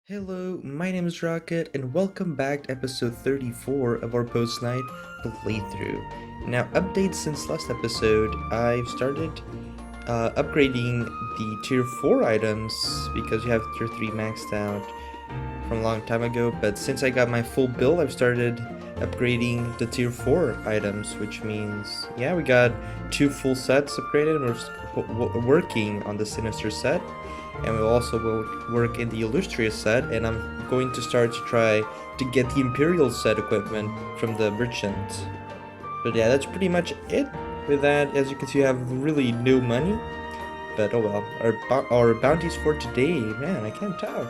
Hello, my name is Rocket, and welcome back to episode 34 of our Postknight playthrough. Now, updates since last episode, I've started upgrading the tier 4 items because you have tier 3 maxed out from a long time ago, but since I got my full build, I've started upgrading the tier 4 items, which means, yeah, we got 2 full sets upgraded, and we're working on the Sinister set. And we'll also work in the Illustrious set, and I'm going to start to try to get the Imperial set equipment from the merchant. But yeah, that's pretty much it. With that, as you can see, I have really no money. But oh well. Our bounties for today, man, I can't talk.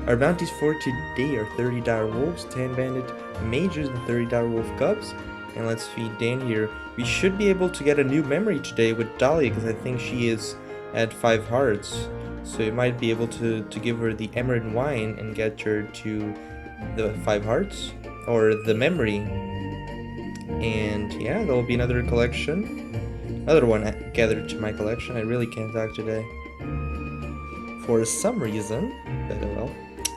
Our bounties for today are 30 dire wolves, 10 bandit mages, and 30 dire wolf cubs. And let's feed Dan here. We should be able to get a new memory today with Dahlia, because I think she is at 5 hearts. So you might be able to give her the emerald wine and get her to the 5 hearts, or the memory. And yeah, there'll be another collection. Another one gathered to my collection. I really can't talk today for some reason, but oh well.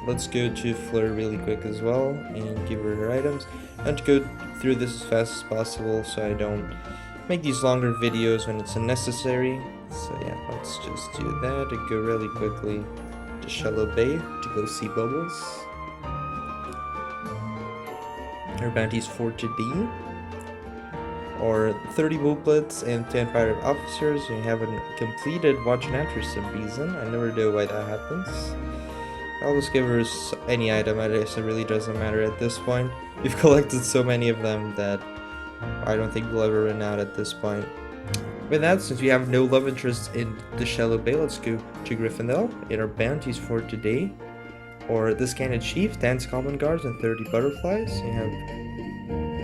Let's go to Fleur really quick as well and give her items. I want to go through this as fast as possible so I don't make these longer videos when it's unnecessary. So yeah, let's just do that and go really quickly to Shello Bay to go see Bubbles. Our bounties for today are 30 booklets and 10 pirate officers. You haven't completed watch and for some reason. I never know why that happens. I'll just give her any item. I guess it really doesn't matter at this point. We've collected so many of them that I don't think we'll ever run out at this point. With that, since we have no love interest in the Shallow Bay, let's go to Gryffondell in our bounties for today. Or the Scanted Chief, 10 common guards and 30 butterflies. You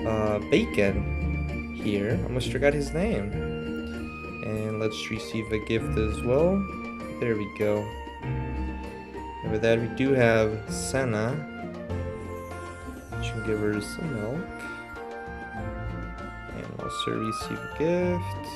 have Bacon here. I almost forgot his name. And let's receive a gift as well. There we go. And with that, we do have Senna. Should give her some milk. And also receive a gift.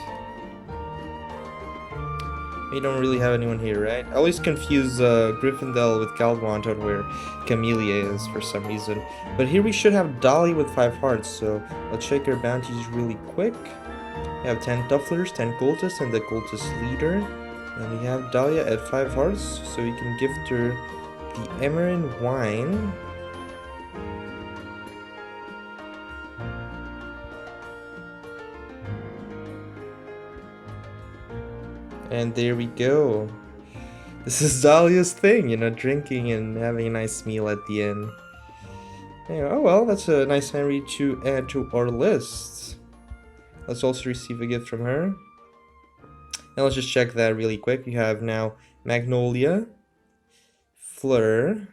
We don't really have anyone here, right? I always confuse Gryffondell with CALDEMOUNT on where Camellia is for some reason. But here we should have Dolly with 5 hearts, so let's check our bounties really quick. We have 10 Tufflers, 10 cultists, and the cultist leader. And we have Dahlia at 5 hearts, so we can gift her the Emerald Wine. And there we go. This is Dahlia's thing, you know, drinking and having a nice meal at the end. Anyway, oh well, that's a nice memory to add to our list. Let's also receive a gift from her. Now let's just check that really quick. We have now Magnolia, Fleur,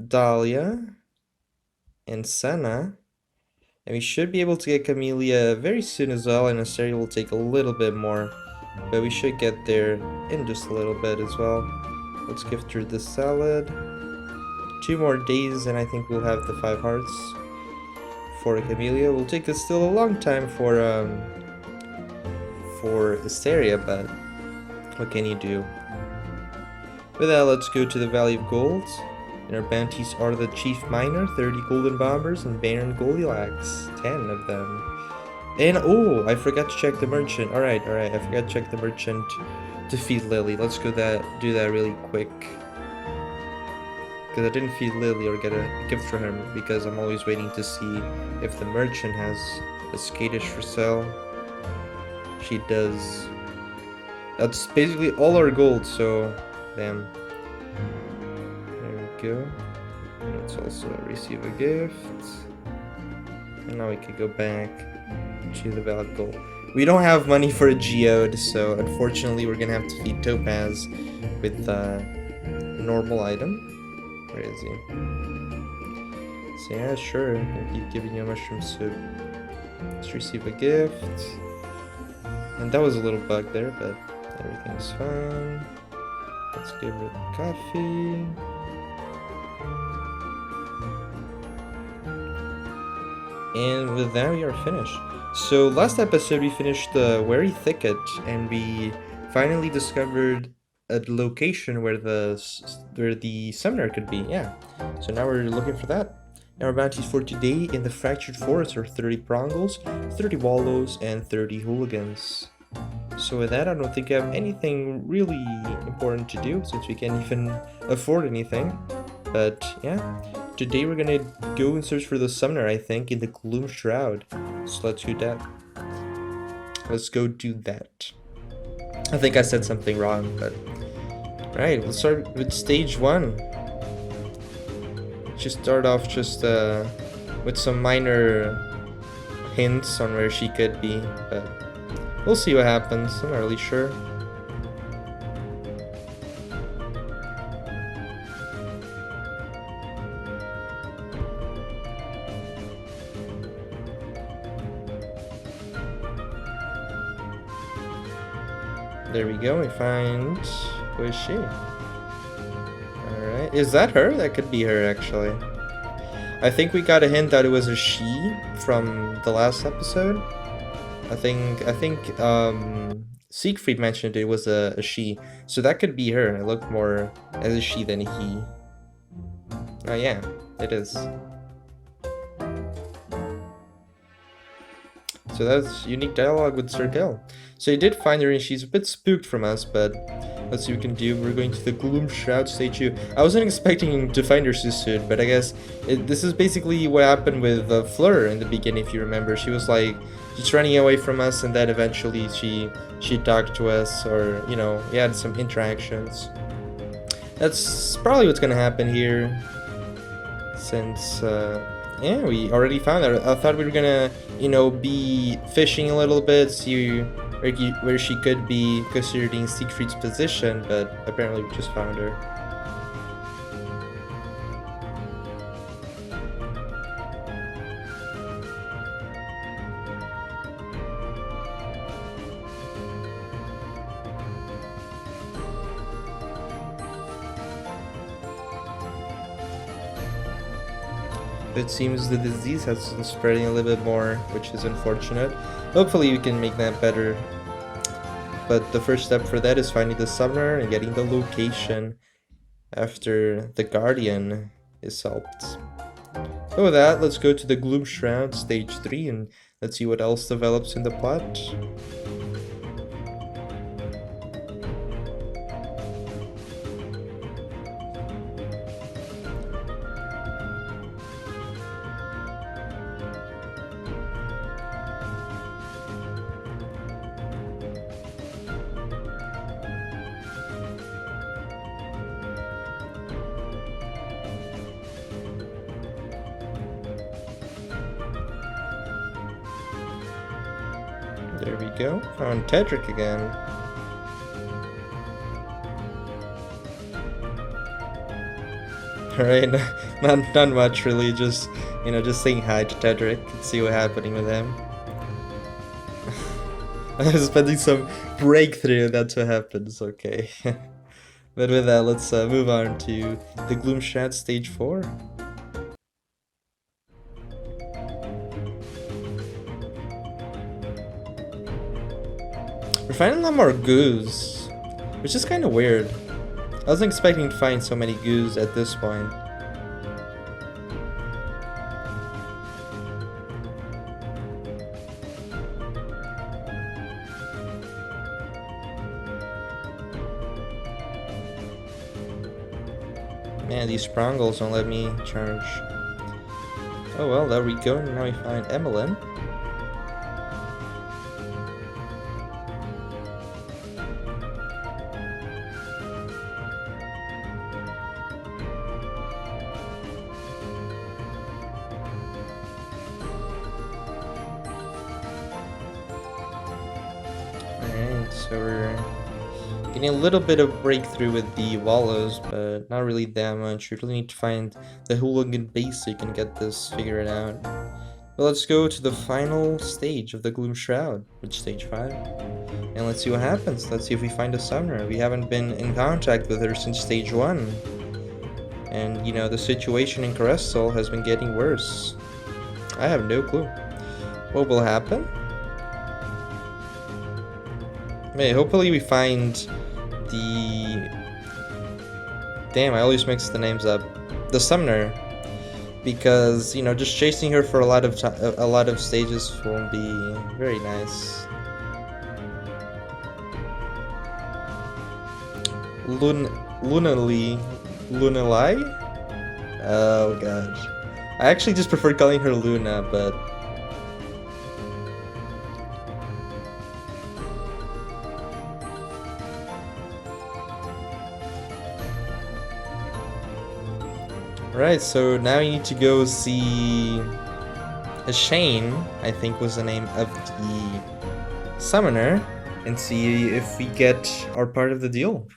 Dahlia, and Senna. And we should be able to get Camellia very soon as well, and Asteria will take a little bit more. But we should get there in just a little bit as well. Let's gift her this salad. 2 more days and I think we'll have the 5 hearts for Camellia. Will take us still a long time for Asteria, but what can you do? With that, let's go to the Valley of Gold. And our bounties are the Chief Miner, 30 Golden Bombers, and Baron Goldilocks, 10 of them. And oh, I forgot to check the merchant. Alright, I forgot to check the merchant to feed Lily. Let's go do that really quick. Because I didn't feed Lily or get a gift from her, because I'm always waiting to see if the merchant has a skatish for sale. She does. That's basically all our gold, so damn. Go. Let's also receive a gift. And now we can go back to the Valley of Gold. We don't have money for a geode, so unfortunately we're gonna have to feed Topaz with a normal item. Where is he? So yeah, sure, I'll keep giving you a mushroom soup. Let's receive a gift. And that was a little bug there, but everything's fine. Let's give her the coffee. And with that, we are finished. So last episode we finished the Wary Thicket, and we finally discovered a location where the summoner could be. Yeah. So now we're looking for that. Now our bounties for today in the Fractured Forest are 30 Prongles, 30 Wallows, and 30 Hooligans. So with that, I don't think I have anything really important to do, since we can't even afford anything. But yeah, today we're gonna go and search for the summoner, I think, in the Gloom Shroud. So let's do that. Let's go do that. I think I said something wrong, but... Alright, let's start with stage 1. Just start off with some minor hints on where she could be, but we'll see what happens. I'm not really sure. There we go, we find... Who is she? Alright, is that her? That could be her, actually. I think we got a hint that it was a she from the last episode. I think Siegfried mentioned it was a she, so that could be her. It looked more as a she than a he. Oh yeah, it is. So that's unique dialogue with Sergel. So you did find her and she's a bit spooked from us, but let's see what we can do. We're going to the Gloom Shroud stage 2. I wasn't expecting to find her so soon, but I guess this is basically what happened with Fleur in the beginning, if you remember. She was like, just running away from us, and then eventually she talked to us, or, you know, we had some interactions. That's probably what's gonna happen here, since, yeah, we already found her. I thought we were gonna, you know, be fishing a little bit, see where she could be considering Siegfried's position, but apparently we just found her. It seems the disease has been spreading a little bit more, which is unfortunate. Hopefully we can make that better. But the first step for that is finding the summoner and getting the location after the Guardian is helped. So with that, let's go to the Gloom Shroud stage 3 and let's see what else develops in the plot. There we go. Found Tedric again. Alright, not much really, just, you know, just saying hi to Tedric and see what's happening with him. I was expecting some breakthrough, that's what happens, okay. But with that, let's move on to the Gloom Shroud stage 4. We're finding a lot more goos, which is kind of weird. I wasn't expecting to find so many goos at this point. Man, these Prongles don't let me charge. Oh well, there we go. Now we find Emmeline. Alright, so we're getting a little bit of breakthrough with the Wallows, but not really that much. We really need to find the Hooligan basic and get this figured out. But let's go to the final stage of the Gloom Shroud, which is stage 5. And let's see what happens. Let's see if we find a summoner. We haven't been in contact with her since stage 1. And, you know, the situation in Crystal has been getting worse. I have no clue. What will happen? Hey, hopefully we find the... Damn, I always mix the names up. The Summoner. Because, you know, just chasing her for a lot of stages won't be very nice. Lunali? Oh gosh. I actually just prefer calling her Luna, but... Right, so now you need to go see Shane, I think was the name of the Summoner, and see if we get our part of the deal.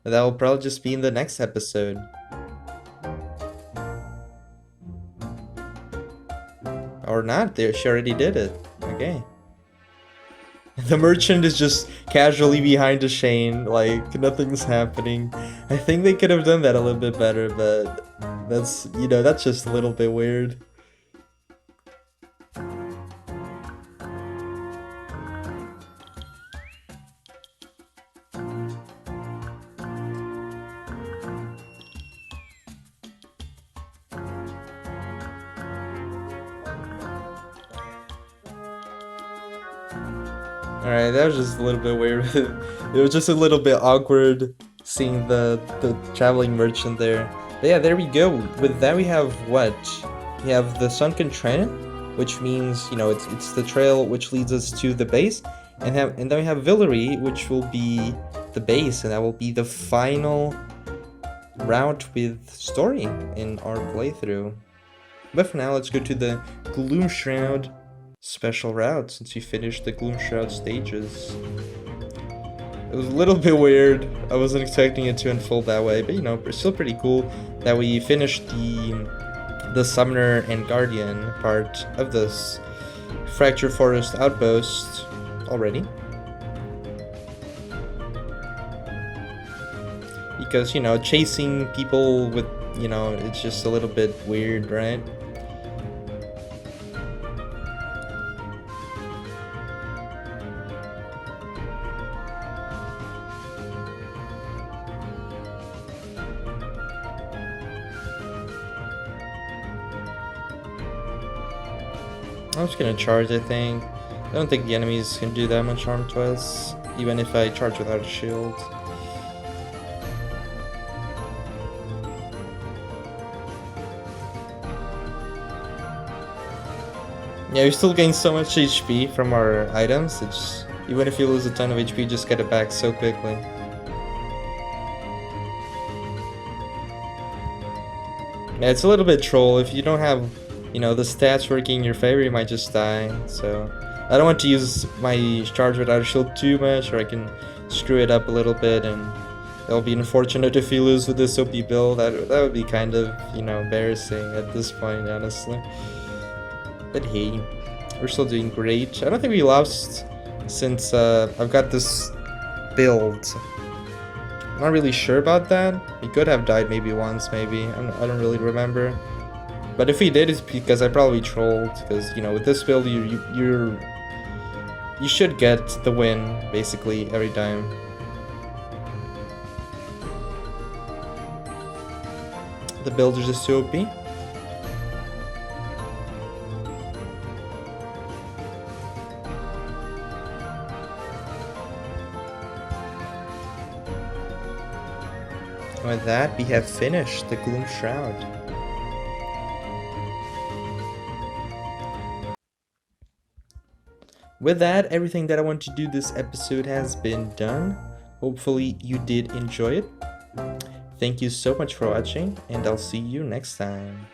That will probably just be in the next episode. Or not, she already did it. Okay. The merchant is just casually behind a Shane, like nothing's happening. I think they could have done that a little bit better, but that's, you know, that's just a little bit weird. Alright, that was just a little bit weird. It was just a little bit awkward seeing the traveling merchant there. But yeah, there we go. With that we have what? We have the Sunken Trail, which means, you know, it's the trail which leads us to the base. And then we have Villery, which will be the base, and that will be the final route with story in our playthrough. But for now, let's go to the Gloom Shroud special route, since we finished the Gloom Shroud stages. It was a little bit weird. I wasn't expecting it to unfold that way, but you know, it's still pretty cool that we finished the Summoner and Guardian part of this Fracture Forest outpost already. Because, you know, chasing people with, you know, it's just a little bit weird, right? I'm just gonna charge, I think. I don't think the enemies can do that much harm to us, even if I charge without a shield. Yeah, we still gain so much HP from our items. It's, even if you lose a ton of HP, you just get it back so quickly. Yeah, it's a little bit troll. If you don't have, you know, the stats working in your favor, you might just die. So I don't want to use my charge without a shield too much, or I can screw it up a little bit, and it'll be unfortunate if you lose with this OP build. That would be kind of, you know, embarrassing at this point, honestly. But hey, we're still doing great. I don't think we lost since I've got this build. I'm not really sure about that. We could have died maybe once, maybe. I don't really remember. But if we did, it's because I probably trolled. Because, you know, with this build, you should get the win basically every time. The build is just too OP. With that, we have finished the Gloom Shroud. With that, everything that I want to do this episode has been done. Hopefully you did enjoy it. Thank you so much for watching, and I'll see you next time.